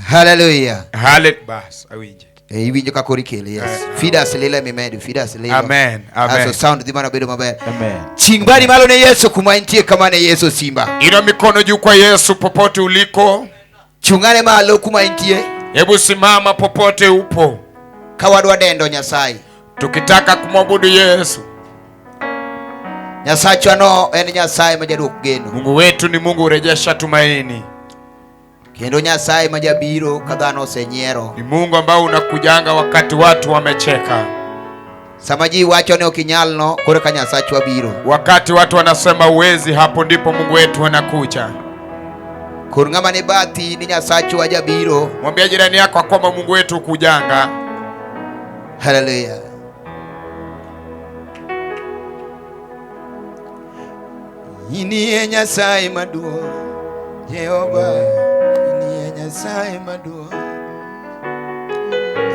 Hallelujah. Halet bas awinje. Iwinjo ka kori kele, yes. Feed us lila mimedu, feed us lila. Amen. Amen. Aso sound dhimana bedo maber. Amen. Chingbani malo ne Yesu kumaintie kama ne Yesu simba. Ino mikono juu kwa Yesu popote uliko. Chungane malo kumaintie. Hebu simama popote upo. Kawadwa dendo Nyasaye. Tukitaka kumwabudu Yesu. Nyasaye no en Nyasaye majaduok geno. Mungu wetu ni Mungu urejesha tumaini. Kendo Nyasaye majabiro kadhano osenyiero. Ni Mungu ambao unakujanga wakati watu wamecheka. Samaji wacho ne okinyalno kore ka Nyasaye wabiro. Wakati watu wanasema uwezi, hapo ndipo Mungu wetu anakuja. Kor ngama ne bati ni Nyasaye wajabiro. Mwambie jirani yako kwamba Mungu wetu kujanga. Hallelujah. Ini Nyasaye maduong' Jehova. Ini Nyasaye maduong'.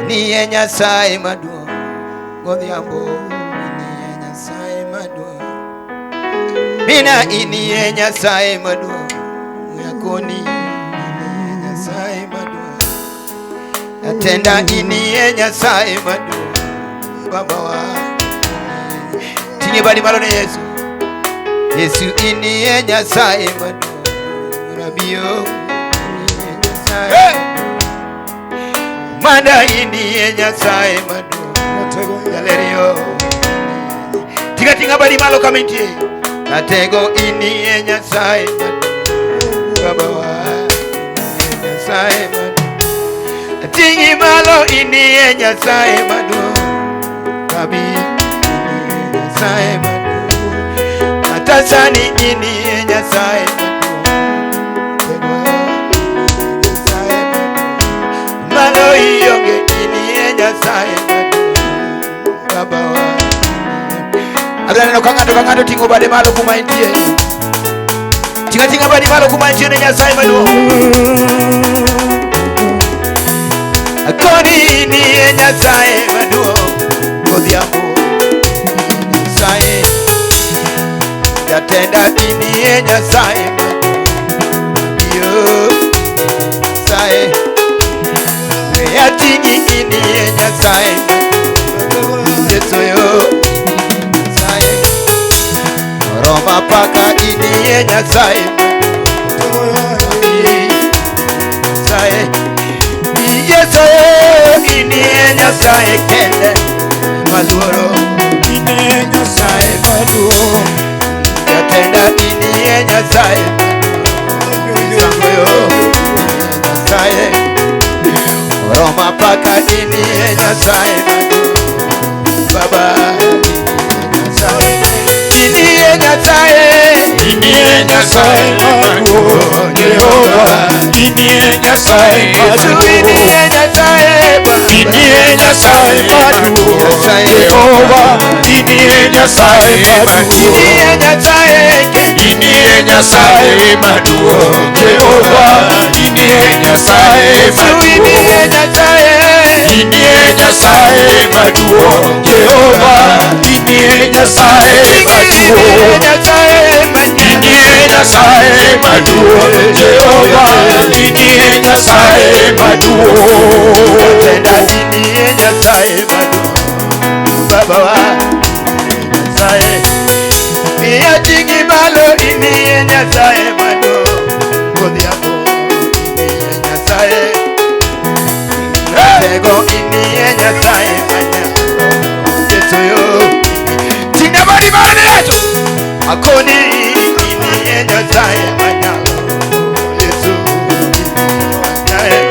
Ini Nyasaye maduong' Godhiambo. Ini Nyasaye maduong'. Mina ini Nyasaye maduong' Yakoni. Ini Nyasaye maduong'. Atenda ini Nyasaye maduong' Baba wa. Tinye bali malo ne Yesu. Yesu ini Nyasaye maduong' Rabio ini Nyasaye Manda ini Nyasaye maduong' Galerio Tinga bali malo kamintie Atego ini Nyasaye maduong' Baba wa Nyasaye maduong' Tingi malo ini Nyasaye maduong' Rabi ini Nyasaye maduong' Tazani ini Nyasaye malo ionge ini Nyasaye Baba wa Abdana kangado tingo bade malo kumaintie tinga bade malo kumaintie ne Nyasaye malo akoni ini Nyasaye malo Godhiambo Nyasaye Yatenda ini Nyasaye Yo Nyasaye Yatingi ini Nyasaye Yesu yo Nyasaye Roma paka ini Nyasaye Nyasaye Yesu ini Nyasaye kende Maluoro ini Nyasaye maluoro Yatenda ini Nyasaye Sangoyo Nyasaye Roma paka ini Nyasaye Baba Nyasaye ini Nyasaye ini Nyasaye Jehova ini Nyasaye ini Nyasaye ini Nyasaye Jehova ini Nyasaye ini Nyasaye ini Nyasaye maduong' Jehova ini Nyasaye maduong' ini Nyasaye maduong' Jehova ini Nyasaye maduong' ini Nyasaye maduong' Jehova ini Nyasaye maduong' tena ini Nyasaye maduong' Baba wa Nyasaye Ia tingi malo ini Nyasaye maduong' Godhiambo ini Nyasaye Tego ini Nyasaye maduong' Yesu yo tinga bali malo ne Yesu akoni ini Nyasaye maduong' Yesu Nyasaye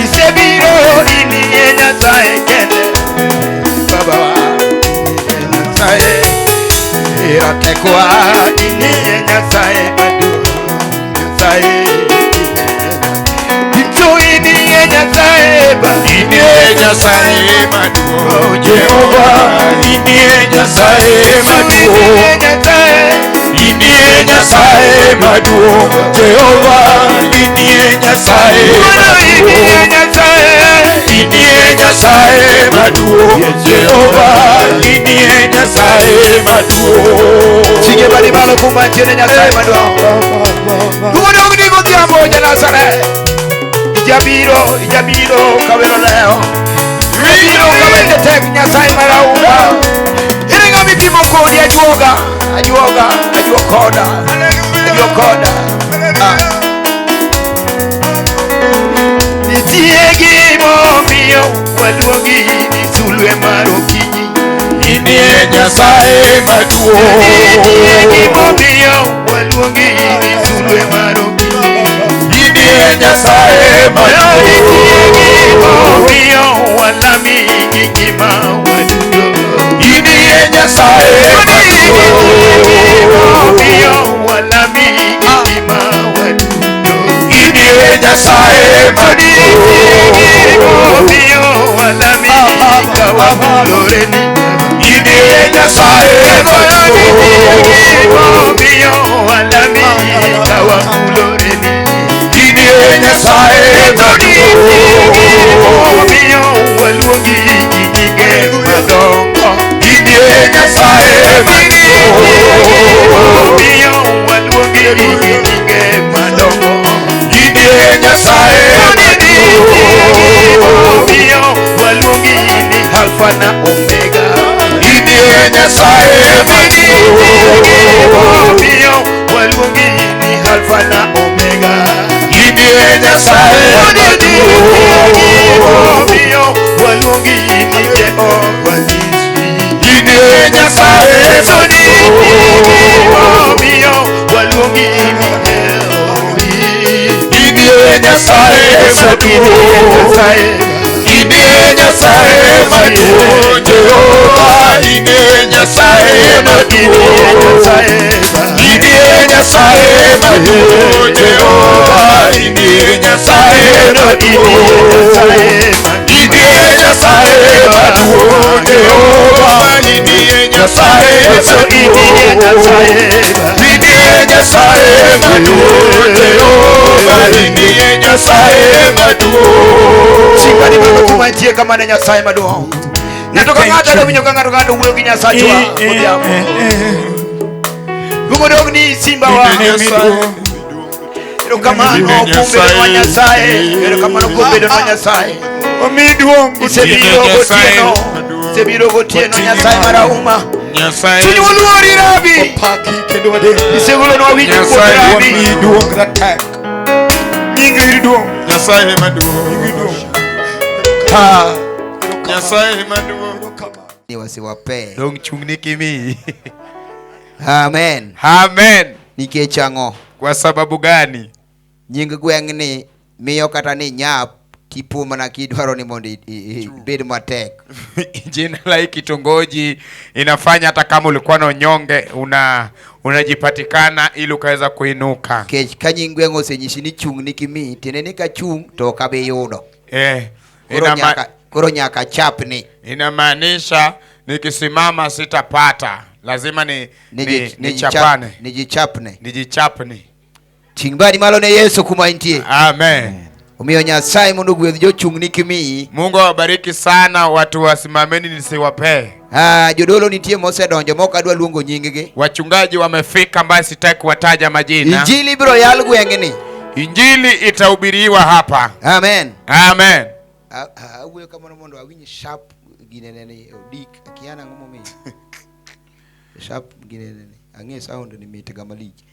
Isebiro ini Nyasaye kende Baba wa Nyasaye Iratekwa ini Nyasaye maduong' Nyasaye Itu ini Nyasaye ini Nyasaye maduong' Jehova ini Nyasaye maduong' ini Nyasaye maduong' Jehova ini Nyasaye maduong' ini Nyasaye maduong' Jehova ini Nyasaye maduong' Sige bali malo kumantie Nyasaye maduong' Godhiambo Nyasaye Ijabiro kawelo leo. Ijabiro kawende tek Nyasaye marahuma. Iringa mipimo kodi ajuoga. Ajuokoda. Nitiegi momio waluongi ni sulwe marokinyi. Indie Nyasaye maduong'. Nitiegi momio waluongi ni sulwe marokinyi. Indie Nyasaye maduong'. Nitiegi momio walami gigima wadudo. Indie Nyasaye maduong'. Momio walami gigima wadudo. Indie Nyasaye maduong'. Momio walami kawamuloreni. Indie Nyasaye maduong'. Momio walami kawamuloreni. Indie Nyasaye maduong'. Momio waluongi nyinge madongo. Indie Nyasaye maduong'. Momio waluongi nyinge madongo. Indie Nyasaye maduong'. Momio waluongi ni Alpha na Omega. Indie Nyasaye maduong'. Momio waluongi ni Alpha na Omega. Indie Nyasaye maduong'. Momio waluongi ni Jehovah Nissi. Indie Nyasaye maduong'. Momio waluongi ni Elohim. Indie Nyasaye maduong'. Indie Nyasaye maduong'. Jehova Indie Nyasaye maduong'. Indie Nyasaye maduong'. Jehova Indie Nyasaye maduong'. Indie Nyasaye maduong'. Jehova Indie Nyasaye maduong'. Indie Nyasaye maduong'. Jehova Indie Nyasaye maduong'. Singani baba kumantie kama na Nyasaye maduong'. Natoka ngata na winyo kanga ngata uwe ki Nyasaye wa odiamo. Gumodong ni simba wa Nyasaye. Ero kama no kumbe wa Nyasaye. Ero kama no kumbe wa Nyasaye. Omiduong' Sebiro gotieno Nyasaye marahuma. Nyasaye Chunyu luori rabi. Paki kendo wade. Isegulo no winyo Nyasaye rabi. Omiduong' ratek. Nyingi duong'. Nyasaye maduong'. Ha. Nyasaye maduong'. Ni wasiwape. Dong chungni kimi. Amen. Amen. Nikech ang'o? Kwa sababu gani? Nying gweng' ni miyo kata ni nyap tipo mana kidwaro ni mondo ibed matek. Jina la hii kitongoji inafanya hata kama ulikuwa na unyonge unajipatikana ili ukaweza kuinuka. Kech ka nying gweng' osenyisi ni chung ni kimi tiende ni ka chung to ka be yudo. Koro nyaka chapni. Inamaanisha nikisimama sitapata. Lazima nichapane. Nijichapne. Tingbadi malo ne Yesu kuma intie. Amen. Umiyo Nyasaye mundu gwedh jochung ni kimi. Mungu awabariki sana watu wasimameni nisiwape. Jodolo nitie mose donjo moko adwa luongo nyinggi. Wachungaji wamefika ambaye sitaki kuwataja majina. Injili biro yal gweng'ni. Injili itahubiriwa hapa. Amen. Amen. Awuoyo kamano mondo awinj sharp gineneni odik akiana ngomo mi. Sharp gineneni. Ang'e sound ni mit ga malich.